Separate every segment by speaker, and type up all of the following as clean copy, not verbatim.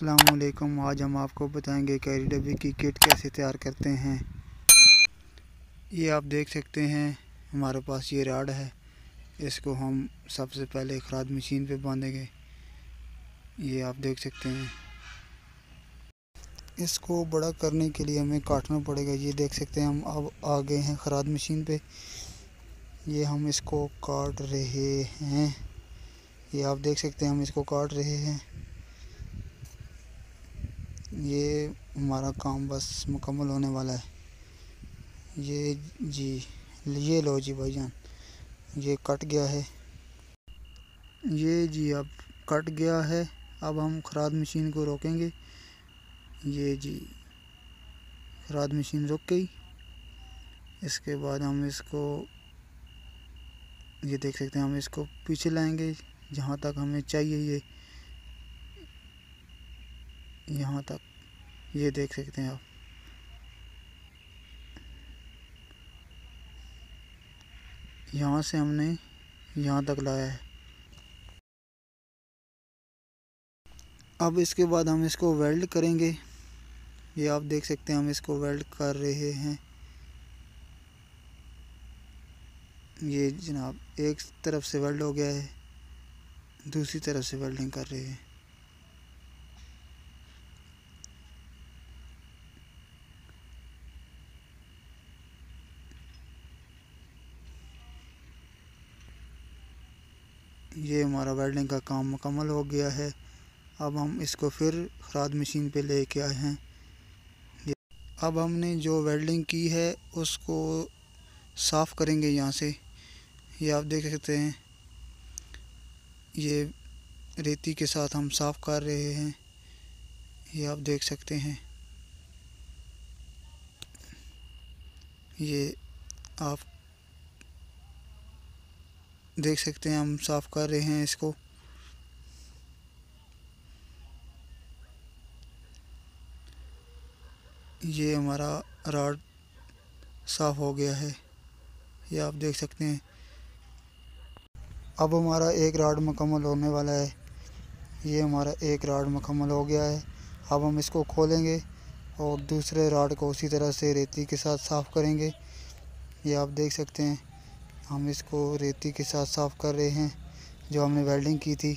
Speaker 1: अस्सलामुअलैकुम। आज हम आपको बताएंगे कैरी डब्बी की किट कैसे तैयार करते हैं। ये आप देख सकते हैं हमारे पास ये राड है। इसको हम सबसे पहले खराद मशीन पे बांधेंगे। ये आप देख सकते हैं। इसको बड़ा करने के लिए हमें काटना पड़ेगा। ये देख सकते हैं हम अब आ गए हैं खराद मशीन पे। ये हम इसको काट रहे हैं। ये आप देख सकते हैं हम इसको काट रहे हैं। ये हमारा काम बस मुकम्मल होने वाला है। ये जी, ये लो जी भाईजान, ये कट गया है। ये जी अब कट गया है। अब हम खराद मशीन को रोकेंगे। ये जी खराद मशीन रुक गई। इसके बाद हम इसको, ये देख सकते हैं हम इसको पीछे लाएंगे जहाँ तक हमें चाहिए। ये यहाँ तक, ये देख सकते हैं आप। यहाँ से हमने यहाँ तक लाया है। अब इसके बाद हम इसको वेल्ड करेंगे। ये आप देख सकते हैं हम इसको वेल्ड कर रहे हैं। ये जनाब एक तरफ से वेल्ड हो गया है, दूसरी तरफ से वेल्डिंग कर रहे हैं। ये हमारा वेल्डिंग का काम मुकम्मल हो गया है। अब हम इसको फिर खराद मशीन पे लेके आए हैं। अब हमने जो वेल्डिंग की है उसको साफ़ करेंगे यहाँ से। ये आप देख सकते हैं, ये रेती के साथ हम साफ़ कर रहे हैं। ये आप देख सकते हैं। ये आप देख सकते हैं हम साफ़ कर रहे हैं इसको। ये हमारा रॉड साफ़ हो गया है। ये आप देख सकते हैं। अब हमारा एक रॉड मुकम्मल होने वाला है। ये हमारा एक रॉड मुकम्मल हो गया है। अब हम इसको खोलेंगे और दूसरे रॉड को उसी तरह से रेती के साथ साफ़ करेंगे। ये आप देख सकते हैं हम इसको रेती के साथ साफ़ कर रहे हैं जो हमने वेल्डिंग की थी।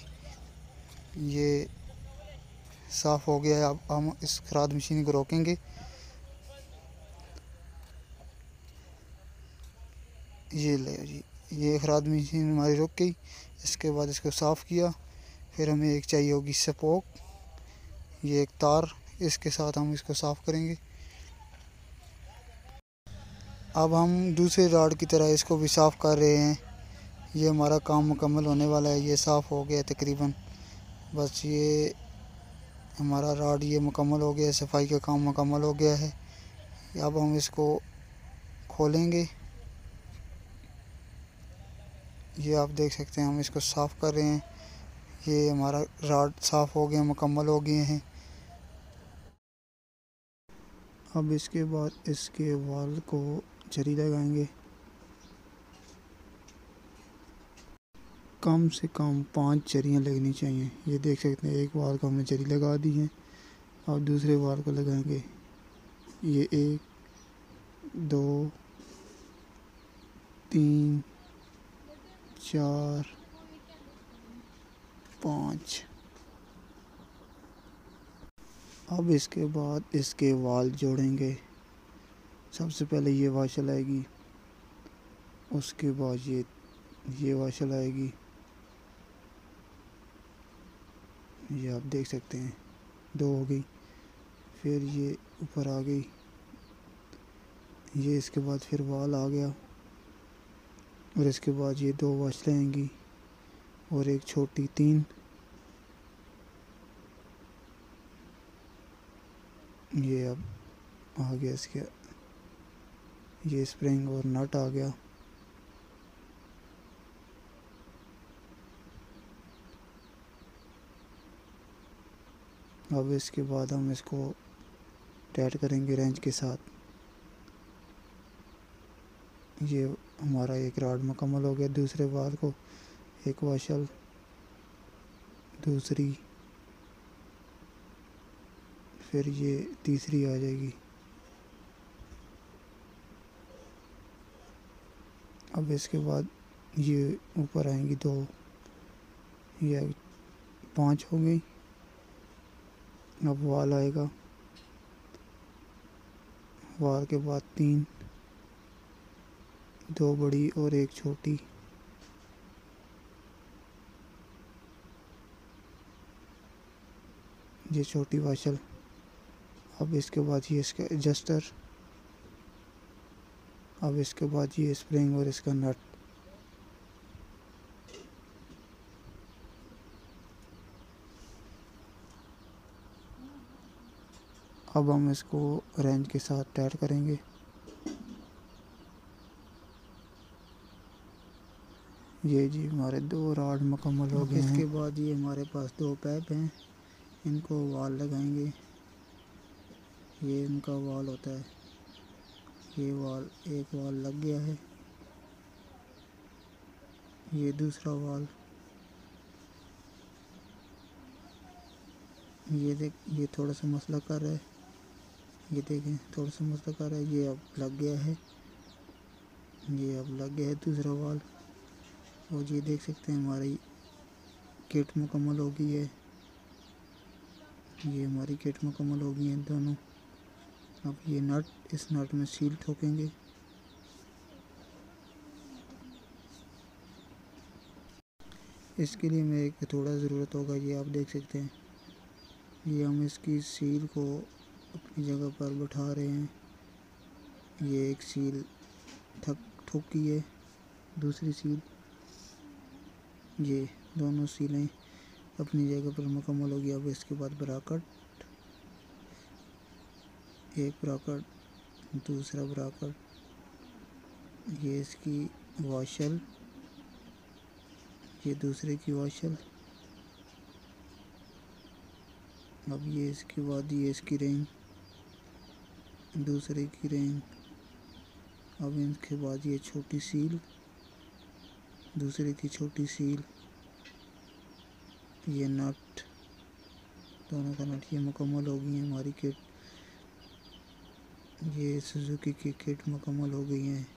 Speaker 1: ये साफ़ हो गया है। अब हम इस खराद मशीन को रोकेंगे। ये ले जी, ये खराद मशीन हमारी रुक गई। इसके बाद इसको साफ़ किया। फिर हमें एक चाहिए होगी सपोक, ये एक तार, इसके साथ हम इसको साफ़ करेंगे। अब हम दूसरे रॉड की तरह इसको भी साफ़ कर रहे हैं। ये हमारा काम मुकम्मल होने वाला है। ये साफ़ हो गया तकरीबन। बस ये हमारा रॉड ये मुकम्मल हो गया, सफाई का काम मुकम्मल हो गया है। अब हम इसको खोलेंगे। ये आप देख सकते हैं हम इसको साफ़ कर रहे हैं। ये हमारा रॉड साफ़ हो गया, मुकम्मल हो गए हैं। अब इसके बाद इसके वाल को जरी लगाएंगे। कम से कम 5 जरियाँ लगनी चाहिए। ये देख सकते हैं एक वाल को हमने जरी लगा दी है। अब दूसरे वाल को लगाएंगे। ये 1 2 3 4 5। अब इसके बाद इसके वाल जोड़ेंगे। सबसे पहले ये वाशल आएगी, उसके बाद ये वाशल आएगी। ये आप देख सकते हैं 2 हो गई। फिर ये ऊपर आ गई। ये इसके बाद फिर वाल आ गया और इसके बाद ये 2 वाशलें आएंगी और एक छोटी 3। ये अब आ गया इसके, ये स्प्रिंग और नट आ गया। अब इसके बाद हम इसको टाइट करेंगे रेंच के साथ। ये हमारा एक रॉड मुकम्मल हो गया। दूसरे वाल को एक वाशल, दूसरी, फिर ये तीसरी आ जाएगी। अब इसके बाद ये ऊपर आएंगी 2, ये 5 हो गई। अब वाल आएगा, वाल के बाद 3, 2 बड़ी और 1 छोटी। ये छोटी वाशल। अब इसके बाद ये इसका एडजस्टर। अब इसके बाद ये स्प्रिंग और इसका नट। अब हम इसको रेंच के साथ टाइट करेंगे। ये जी हमारे 2 रॉड मुकम्मल हो गए हैं। इसके बाद ये हमारे पास 2 पैप हैं, इनको वाल लगाएंगे। ये इनका वाल होता है, ये वाल, एक वाल लग गया है। ये दूसरा वाल, ये देख, ये थोड़ा सा मसला कर रहा है, ये देखें थोड़ा सा मसला कर रहा है। ये अब लग गया है, ये अब लग गया है दूसरा वाल। और ये देख सकते हैं हमारी किट मुकम्मल हो गई है। ये हमारी किट मुकम्मल हो गई है दोनों। अब ये नट, इस नट में सील ठोकेंगे। इसके लिए मेरे को थोड़ा ज़रूरत होगा, ये आप देख सकते हैं। ये हम इसकी सील को अपनी जगह पर बैठा रहे हैं। ये एक सील ठोकी है, दूसरी सील, ये दोनों सीलें अपनी जगह पर मुकम्मल हो गई। अब इसके बाद ब्राकेट, एक ब्राकेट, दूसरा ब्राकेट, ये इसकी वाशल, ये दूसरे की वाशल। अब ये इसके बाद ये इसकी रिंग, दूसरे की रिंग। अब इसके बाद ये छोटी सील, दूसरे की छोटी सील, ये नट, दोनों का नट। ये मुकम्मल हो गई है हमारी किट। ये सुजुकी की किट मुकम्मल हो गई है।